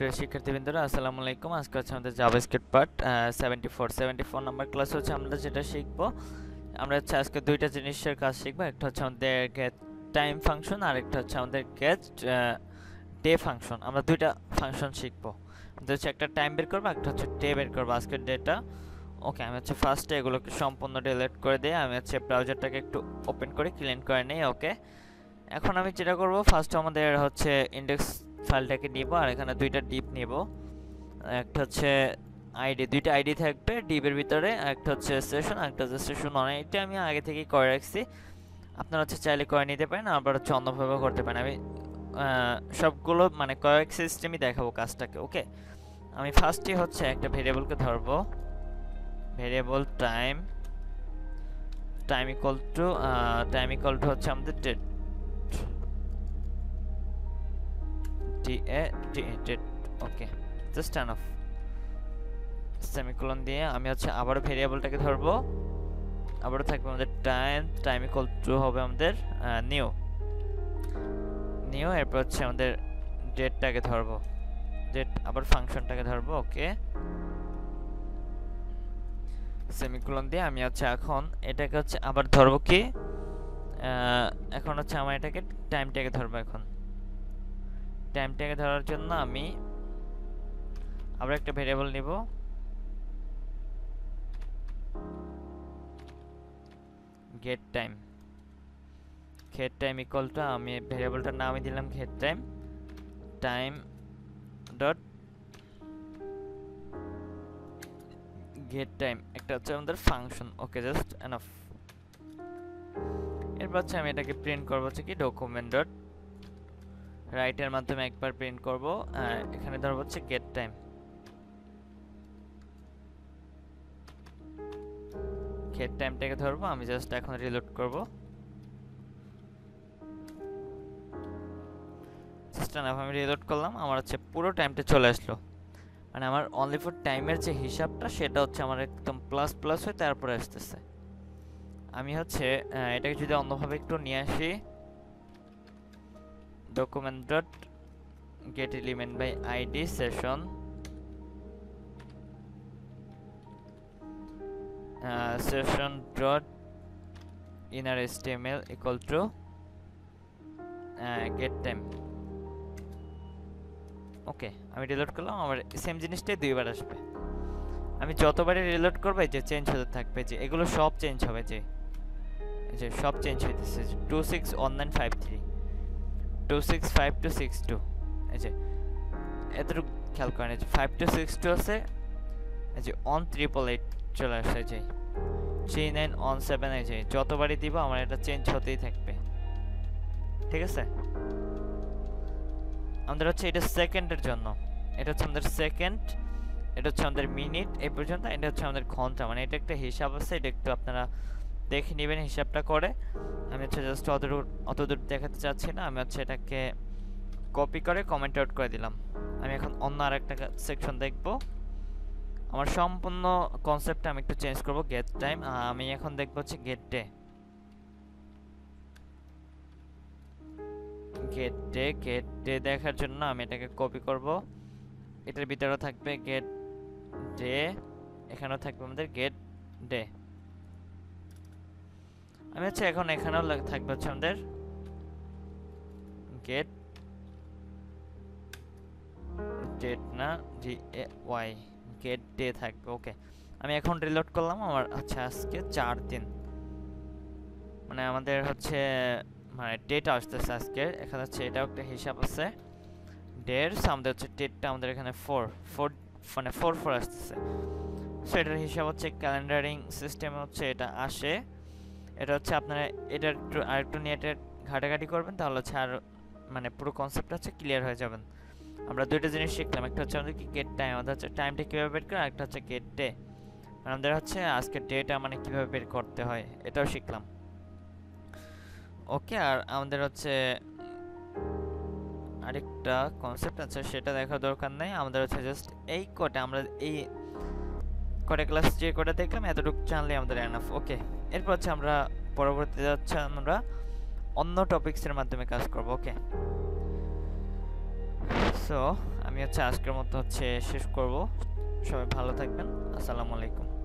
প্রিয় শিক্ষার্থীবৃন্দরা আসসালামু আলাইকুম। আজকে হচ্ছে আমাদের জাভাস্ক্রিপ্ট পার্ট 74 নাম্বার ক্লাস হচ্ছে আমরা যেটা শিখবো, আমরা হচ্ছে আজকে দুইটা জিনিসের কাজ শিখবো। একটা হচ্ছে আমাদের গেট টাইম ফাংশন আর একটা হচ্ছে আমাদের গেট ডে ফাংশন। আমরা দুইটা ফাংশন শিখবো। আমাদের হচ্ছে একটা টাইম বের করবো, একটা হচ্ছে ডে বের করবো, আজকের ডেটা। ওকে, আমি হচ্ছে ফার্স্টে এগুলোকে সম্পূর্ণ ডিলিট করে দিয়ে আমি হচ্ছে ব্রাউজারটাকে একটু ওপেন করে ক্লিন করে নিই। ওকে, এখন আমি যেটা করব, ফার্স্ট আমাদের হচ্ছে ইন্ডেক্স ফাইলটাকে নিব আর এখানে দুইটা ডিপ নিব। একটা হচ্ছে আইডি, দুইটা আইডি থাকবে ডিপের ভিতরে, একটা হচ্ছে সেশন আর একটা হচ্ছে সেশন অন। এটা আমি আগে থেকেই করে রাখছি, আপনারা হচ্ছে চাইলে করে নিতে পারেন, আবার হচ্ছে অন্যভাবে করতে পারেন। আমি সবগুলো মানে কয়েক সিস্টেমই দেখাবো কাজটাকে। ওকে, আমি ফার্স্টে হচ্ছে একটা ভেরিয়েবলকে ধরবো, ভেরিয়েবল টাইম ইকুয়াল টু হচ্ছে আমাদের ডেট, ডেট। ওকে, জাস্ট এনাফ। সেমিকোলন দিয়ে আমি হচ্ছে আবার ভেরিয়েবলটাকে ধরবো, আবারও থাকবে আমাদের টাইম ইকুয়াল টু হবে আমাদের নিউ, এরপর হচ্ছে আমাদের ডেটটাকে ধরবো, ডেট আবার ফাংশনটাকে ধরবো। ওকে, সেমিকোলন দিয়ে আমি হচ্ছে এখন এটাকে হচ্ছে আবার ধরবো কি, এখন হচ্ছে আমার এটাকে টাইমটাকে ধরবো। এখন টাইমটাকে ধরার জন্য আমি আবার একটা ভেরিয়েবল নিব, গেট টাইম ইকুয়াল টু, আমি ভেরিয়েবলটার নামই দিলাম gate time dot gate time, একটা হচ্ছে আমাদের ফাংশন। ওকে, জাস্ট এনাফ। এরপর হচ্ছে আমি এটাকে প্রিন্ট করবো হচ্ছে কি ডকুমেন্ট ডট রাইটের মাধ্যমে একবার প্রিন্ট করব। এখানে ধরবো হচ্ছে গেট টাইমটাকে ধরবো। আমি জাস্ট এখন রিলোড করব, আমি রিলোড করলাম, আমার হচ্ছে পুরো টাইমটা চলে আসলো। মানে আমার অনলি ফর টাইমের যে হিসাবটা সেটা হচ্ছে আমার একদম প্লাস প্লাস হয়ে তারপরে আসতেছে। আমি হচ্ছে এটাকে যদি অন্যভাবে একটু নিয়ে আসি, document dot get element by ID session session dot inner HTML equal to get time. Okay, আমি রিলোড করলাম, আমার সেম জিনিসটাই দুইবার আসবে। আমি যতবারই রিলোড করবো যে চেঞ্জ হতে থাকবে, যে এগুলো সব চেঞ্জ হবে, যে সব চেঞ্জ হইতেছে। 261953 265262, এই যে এতটুকু খেয়াল করেন, এই যে 5262 আছে, এই যে 1888 চলে আসে, যে 3917, এই যে যতবারই দিব আমার এটা চেঞ্জ হতেই থাকবে। ঠিক আছে, আমাদের হচ্ছে এটা সেকেন্ডের জন্য, এটা হচ্ছে আমাদের সেকেন্ড, এটা হচ্ছে আমাদের মিনিট, এই পর্যন্ত। এটা হচ্ছে আমাদের ঘন্টা, মানে এটা একটা হিসাব আছে, এটা একটু আপনারা দেখে নেবেন হিসাবটা করে। আমি হচ্ছে জাস্ট অতদূর দেখাতে চাচ্ছি না, আমি হচ্ছে এটাকে কপি করে কমেন্ট আউট করে দিলাম। আমি এখন অন্য আরেকটা সেকশন দেখব, আমার সম্পূর্ণ কনসেপ্টটা আমি একটু চেঞ্জ করব। গেট টাইম, আমি এখন দেখব হচ্ছে গেট ডে দেখার জন্য আমি এটাকে কপি করব, এটার ভিতরে থাকবে গেট ডে, এখানেও থাকবে আমাদের গেট ডে। আমি হচ্ছে এখন এখানেও থাকবে হচ্ছে আমাদের গেট ডেট, না GAY, গেট ডে থাকবে। ওকে, আমি এখন রিলোড করলাম, আমার হচ্ছে আজকে 4 দিন, মানে আমাদের হচ্ছে মানে ডেটা আসতেছে আজকে। এখানে হচ্ছে এটাও একটা হিসাব আছে ডের, আমাদের হচ্ছে ডেটটা আমাদের এখানে 4 মানে 4 আসতেছে। সো এটার হিসাব হচ্ছে ক্যালেন্ডারিং সিস্টেম হচ্ছে এটা আসে। এটা হচ্ছে আপনারা এটা আরেকটু নিয়ে এটা ঘাটাঘাটি করবেন, তাহলে হচ্ছে আর মানে পুরো কনসেপ্টটা হচ্ছে ক্লিয়ার হয়ে যাবেন। আমরা দুইটা জিনিস শিখলাম, একটা হচ্ছে আমাদের কি গেট টাইম, আমাদের হচ্ছে টাইমটা কীভাবে বের করে, আরেকটা হচ্ছে গেট ডে, আমাদের হচ্ছে আজকের ডেটা মানে কীভাবে বের করতে হয় এটাও শিখলাম। ওকে, আর আমাদের হচ্ছে আরেকটা কনসেপ্ট আছে, সেটা দেখার দরকার নেই, আমাদের হচ্ছে জাস্ট এই কোডে আমরা এই কোডে ক্লাস যে কোডে দেখলাম এতটুকু জানলে আমাদের এনাফ। ওকে, এরপর হচ্ছে আমরা পরবর্তীতে হচ্ছে আমরা অন্য টপিকসের মাধ্যমে কাজ করব। ওকে, সো আমি আমি হচ্ছে আজকের মতো হচ্ছে শেষ করব। সবাই ভালো থাকবেন। আসসালামু আলাইকুম।